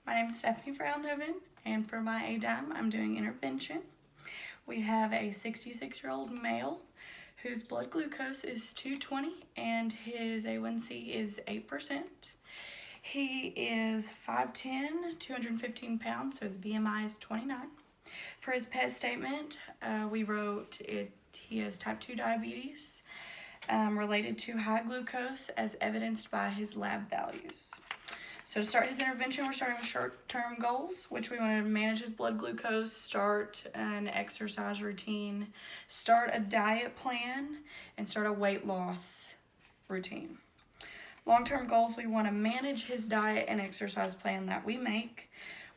My name is Stephanie Frauenhoven, and for my ADIME, I'm doing intervention. We have a 66-year-old male whose blood glucose is 220 and his A1C is 8%. He is 5'10", 215 pounds, so his BMI is 29. For his PET statement, we wrote he has type 2 diabetes related to high glucose as evidenced by his lab values. So to start his intervention, we're starting with short-term goals, which we want to manage his blood glucose, start an exercise routine, start a diet plan, and start a weight loss routine. Long-term goals, we want to manage his diet and exercise plan that we make.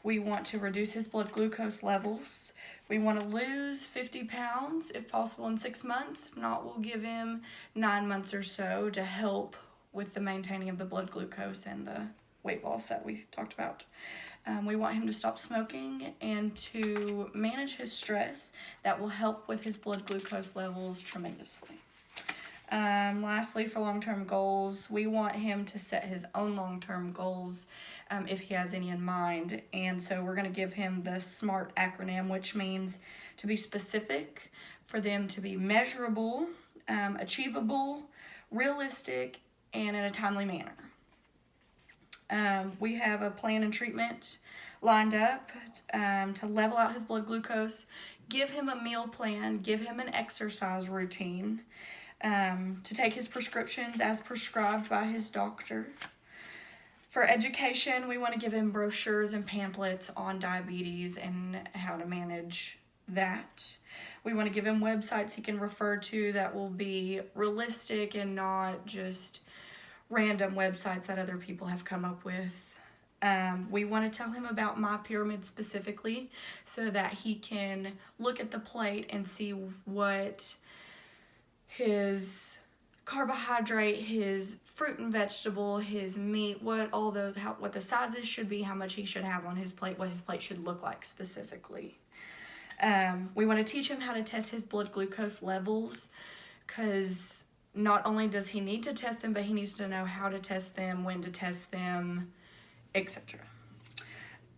We want to reduce his blood glucose levels. We want to lose 50 pounds, if possible, in 6 months. If not, we'll give him 9 months or so to help with the maintaining of the blood glucose and the weight loss that we talked about. We want him to stop smoking and to manage his stress. That will help with his blood glucose levels tremendously. Lastly, for long-term goals, we want him to set his own long-term goals if he has any in mind. And so we're going to give him the SMART acronym, which means to be specific, for them to be measurable, achievable, realistic, and in a timely manner. We have a plan and treatment lined up to level out his blood glucose, give him a meal plan, give him an exercise routine, to take his prescriptions as prescribed by his doctor. For education, we want to give him brochures and pamphlets on diabetes and how to manage that. We want to give him websites he can refer to that will be realistic and not just random websites that other people have come up with. We want to tell him about My Pyramid specifically so that he can look at the plate and see what his carbohydrate, his fruit and vegetable, his meat, what the sizes should be, how much he should have on his plate, what his plate should look like specifically. We want to teach him how to test his blood glucose levels, because not only does he need to test them, but he needs to know how to test them, when to test them, etc.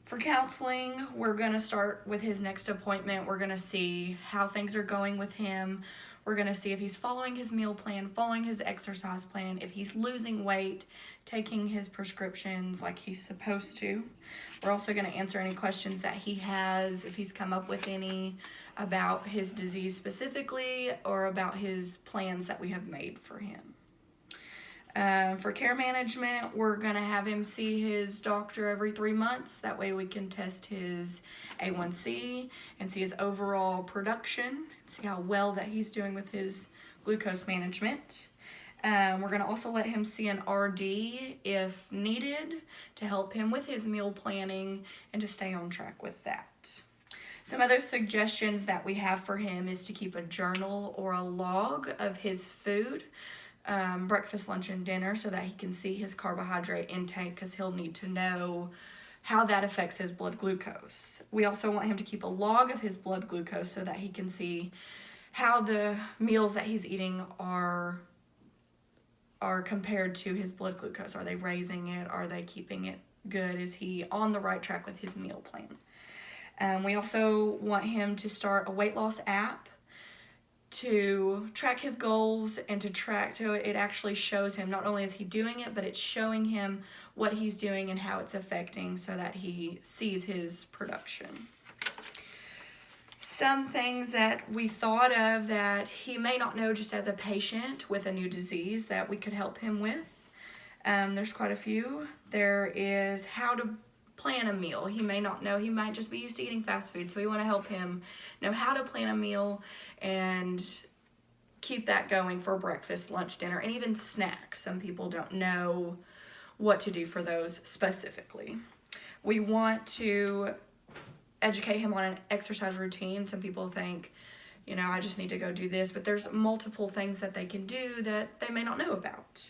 For counseling, we're going to start with his next appointment. We're going to see how things are going with him. We're going to see if he's following his meal plan, following his exercise plan, if he's losing weight, taking his prescriptions like he's supposed to. We're also going to answer any questions that he has, if he's come up with any, about his disease specifically or about his plans that we have made for him. For care management, we're going to have him see his doctor every 3 months. That way we can test his A1C and see his overall production, see how well that he's doing with his glucose management. We're going to also let him see an RD if needed to help him with his meal planning and to stay on track with that. Some other suggestions that we have for him is to keep a journal or a log of his food, breakfast, lunch, and dinner, so that he can see his carbohydrate intake, because he'll need to know how that affects his blood glucose. We also want him to keep a log of his blood glucose so that he can see how the meals that he's eating are compared to his blood glucose. Are they raising it? Are they keeping it good? Is he on the right track with his meal plan? We also want him to start a weight loss app to track his goals and to track to it actually shows him, not only is he doing it, but it's showing him what he's doing and how it's affecting, so that he sees his production. Some things that we thought of that he may not know just as a patient with a new disease that we could help him with. There's quite a few. There is how to plan a meal. He may not know. He might just be used to eating fast food. So we want to help him know how to plan a meal and keep that going for breakfast, lunch, dinner, and even snacks. Some people don't know what to do for those specifically. We want to educate him on an exercise routine. Some people think, I just need to go do this, but there's multiple things that they can do that they may not know about.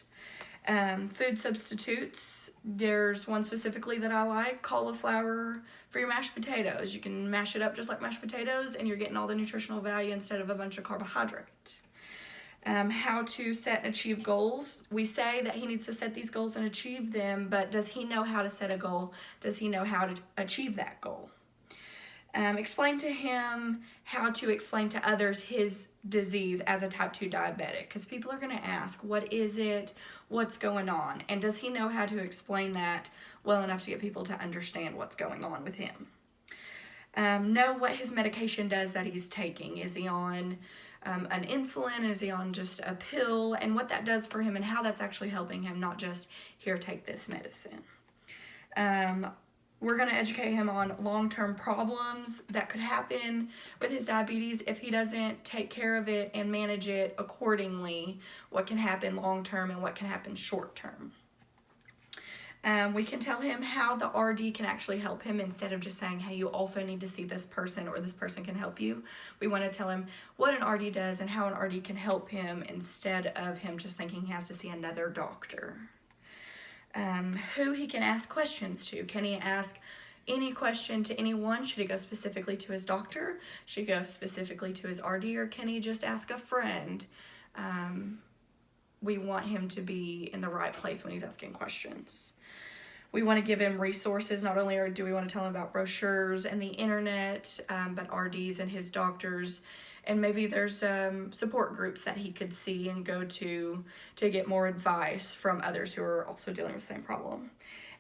Food substitutes, there's one specifically that I like, cauliflower for your mashed potatoes. You can mash it up just like mashed potatoes and you're getting all the nutritional value instead of a bunch of carbohydrate. How to set and achieve goals. We say that he needs to set these goals and achieve them, but does he know how to set a goal? Does he know how to achieve that goal? Explain to him how to explain to others his disease as a type 2 diabetic, because people are going to ask, what is it? What's going on? And does he know how to explain that well enough to get people to understand what's going on with him? Know what his medication does that he's taking. Is he on an insulin? Is he on just a pill? And what that does for him and how that's actually helping him, not just, here, take this medicine. We're going to educate him on long-term problems that could happen with his diabetes if he doesn't take care of it and manage it accordingly, what can happen long-term and what can happen short-term. We can tell him how the RD can actually help him instead of just saying, hey, you also need to see this person or this person can help you. We want to tell him what an RD does and how an RD can help him instead of him just thinking he has to see another doctor. Who he can ask questions to. Can he ask any question to anyone? Should he go specifically to his doctor? Should he go specifically to his RD, or can he just ask a friend? We want him to be in the right place when he's asking questions. We want to give him resources. Not only do we want to tell him about brochures and the internet, but RDs and his doctors. And maybe there's support groups that he could see and go to get more advice from others who are also dealing with the same problem.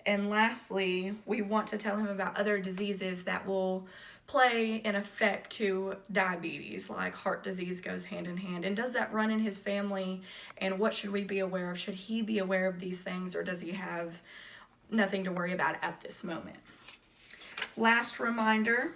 And lastly, we want to tell him about other diseases that will play an effect to diabetes, like heart disease goes hand in hand. And does that run in his family? And what should we be aware of? Should he be aware of these things, or does he have nothing to worry about at this moment? Last reminder,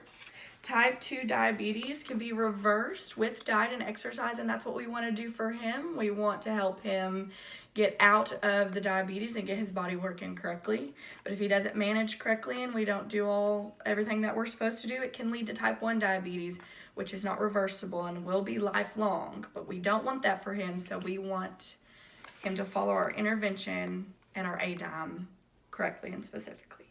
type 2 diabetes can be reversed with diet and exercise, and that's what we want to do for him. We want to help him get out of the diabetes and get his body working correctly. But if he doesn't manage correctly and we don't do everything that we're supposed to do, it can lead to type 1 diabetes, which is not reversible and will be lifelong. But we don't want that for him, so we want him to follow our intervention and our ADIME correctly and specifically.